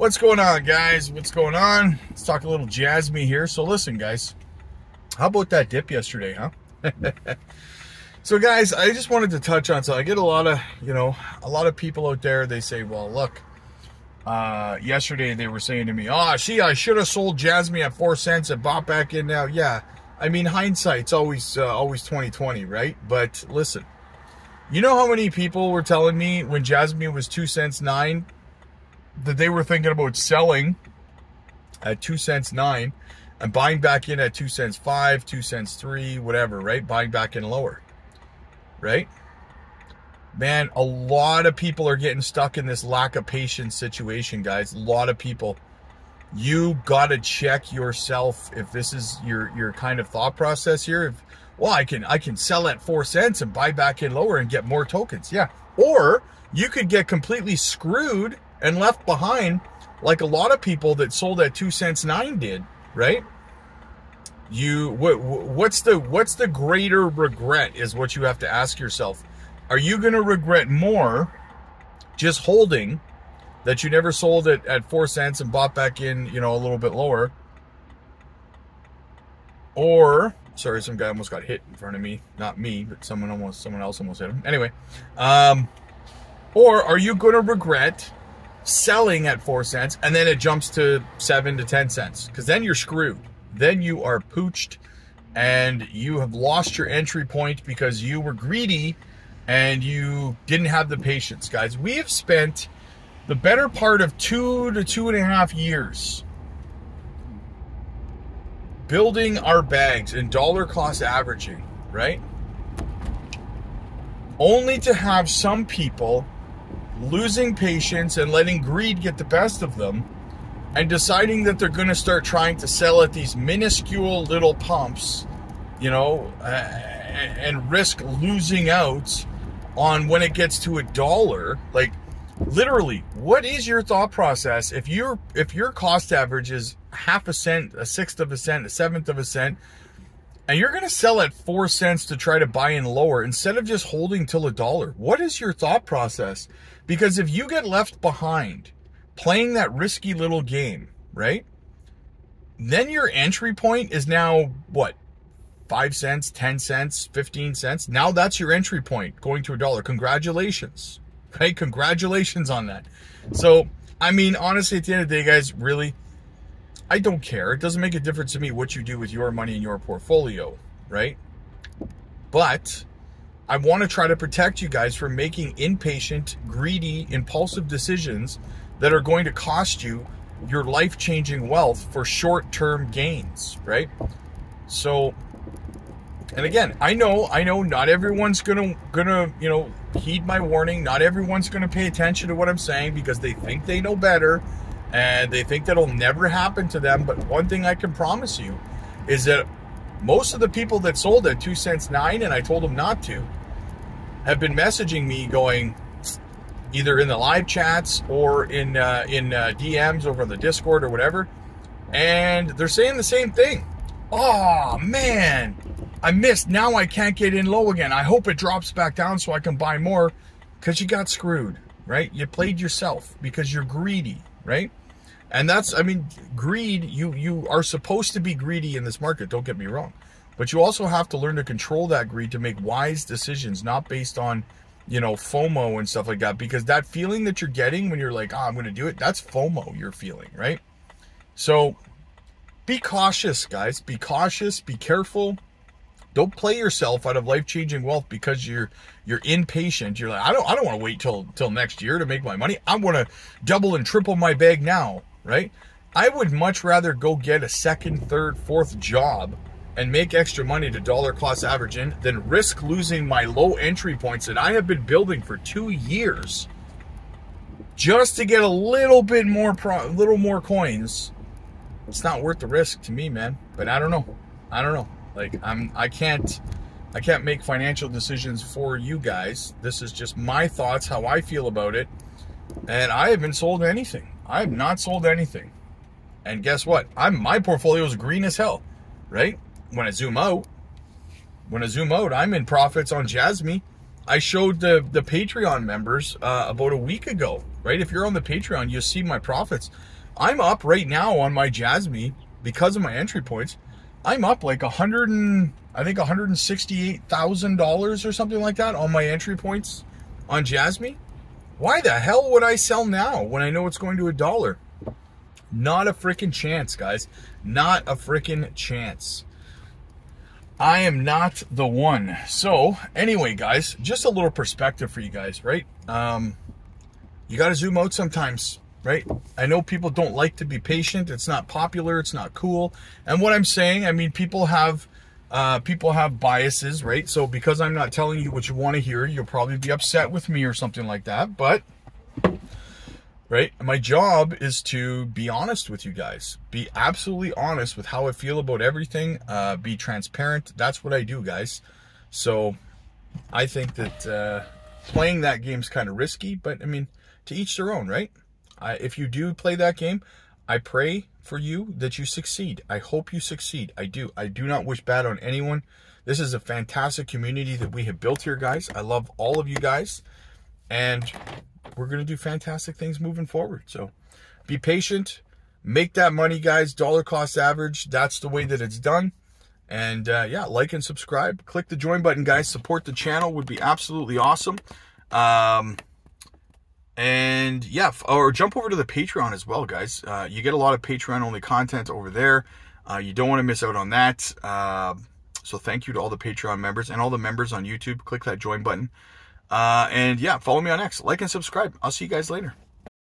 What's going on, guys? What's going on? Let's talk a little JASMY here. So listen, guys, how about that dip yesterday, huh? So guys, I just wanted to touch on something. I get a lot of people out there, they say, well, look, yesterday they were saying to me, oh, see, I should have sold JASMY at 4 cents and bought back in now. Yeah, I mean, hindsight's always 20/20, right? But listen, you know how many people were telling me when JASMY was 2 cents 9 that they were thinking about selling at 2 cents 9 and buying back in at 2 cents 5, 2 cents 3, whatever, right? Buying back in lower, right? Man, a lot of people are getting stuck in this lack of patience situation, guys. A lot of people. You got to check yourself if this is your kind of thought process here. If, well, I can sell at 4 cents and buy back in lower and get more tokens. Yeah. Or you could get completely screwed and left behind like a lot of people that sold at 2 cents 9 did, right? What's the greater regret is what you have to ask yourself. Are you going to regret more just holding that you never sold it at 4 cents and bought back in, a little bit lower? Or, sorry, some guy almost got hit in front of me. Not me, but someone else almost hit him. Anyway, or are you going to regret selling at 4 cents and then it jumps to 7 to 10 cents? Because then you're screwed. Then you are pooched and you have lost your entry point because you were greedy and you didn't have the patience, guys. We have spent the better part of 2 to 2.5 years building our bags and dollar cost averaging, right? Only to have some people losing patience and letting greed get the best of them and deciding that they're going to start trying to sell at these minuscule little pumps, and risk losing out on when it gets to $1. Like, literally, what is your thought process if your cost average is 1/2 cent, 1/6 of a cent, 1/7 of a cent, and you're going to sell at 4 cents to try to buy in lower instead of just holding till $1? What is your thought process? Because if you get left behind playing that risky little game, right, then your entry point is now what? 5 cents, 10 cents, 15 cents. Now that's your entry point going to $1. Congratulations, right? Congratulations on that. So, I mean, honestly, at the end of the day, guys, really, I don't care. It doesn't make a difference to me what you do with your money in your portfolio, right? But I want to try to protect you guys from making impatient, greedy, impulsive decisions that are going to cost you your life-changing wealth for short-term gains, right? So, and again, I know not everyone's gonna heed my warning. Not everyone's gonna pay attention to what I'm saying because they think they know better and they think that'll never happen to them. But one thing I can promise you is that most of the people that sold at 2 cents 9 and I told them not to have been messaging me going either in the live chats or in DMs over the Discord or whatever, and they're saying the same thing. Oh man, I missed. Now I can't get in low again. I hope it drops back down so I can buy more, because you got screwed, right? You played yourself because you're greedy, right? And that's, I mean, greed, you are supposed to be greedy in this market, don't get me wrong. But you also have to learn to control that greed to make wise decisions, not based on, FOMO and stuff like that. Because that feeling that you're getting when you're like, oh, I'm going to do it, that's FOMO you're feeling, right? So be cautious, guys. Be cautious. Be careful. Don't play yourself out of life-changing wealth because you're impatient. You're like, I don't want to wait till next year to make my money. I want to double and triple my bag now, right? I would much rather go get a second, third, fourth job and make extra money to dollar cost averaging than risk losing my low entry points that I have been building for 2 years just to get a little bit more, little more coins. It's not worth the risk to me, man. But I don't know. Like, I can't make financial decisions for you guys. This is just my thoughts, how I feel about it. And I haven't sold anything. I have not sold anything. And guess what? My portfolio is green as hell, right? When I zoom out, I'm in profits on JASMY. I showed the Patreon members about a week ago, right? If you're on the Patreon, you'll see my profits. I'm up right now on my JASMY because of my entry points. I'm up like $168,000 or something like that on my entry points on JASMY. Why the hell would I sell now when I know it's going to $1? Not a freaking chance, guys. Not a freaking chance. I am not the one. So anyway, guys, just a little perspective for you guys, right? You got to zoom out sometimes, right? I know people don't like to be patient. It's not popular. It's not cool. And what I'm saying, I mean, people have biases, right? So because I'm not telling you what you want to hear, you'll probably be upset with me or something like that. But, right, my job is to be honest with you guys. Be absolutely honest with how I feel about everything. Be transparent. That's what I do, guys. So I think that playing that game's kind of risky, but I mean, to each their own, right? If you do play that game, I pray for you that you succeed. I hope you succeed. I do. I do not wish bad on anyone. This is a fantastic community that we have built here, guys. I love all of you guys. And we're going to do fantastic things moving forward. So be patient. Make that money, guys. Dollar cost average. That's the way that it's done. And yeah, like and subscribe. Click the join button, guys. Support the channel would be absolutely awesome. And yeah, or jump over to the Patreon as well, guys. You get a lot of Patreon only content over there. You don't want to miss out on that. So thank you to all the Patreon members and all the members on YouTube. Click that join button. And yeah, follow me on X. Like and subscribe. I'll see you guys later.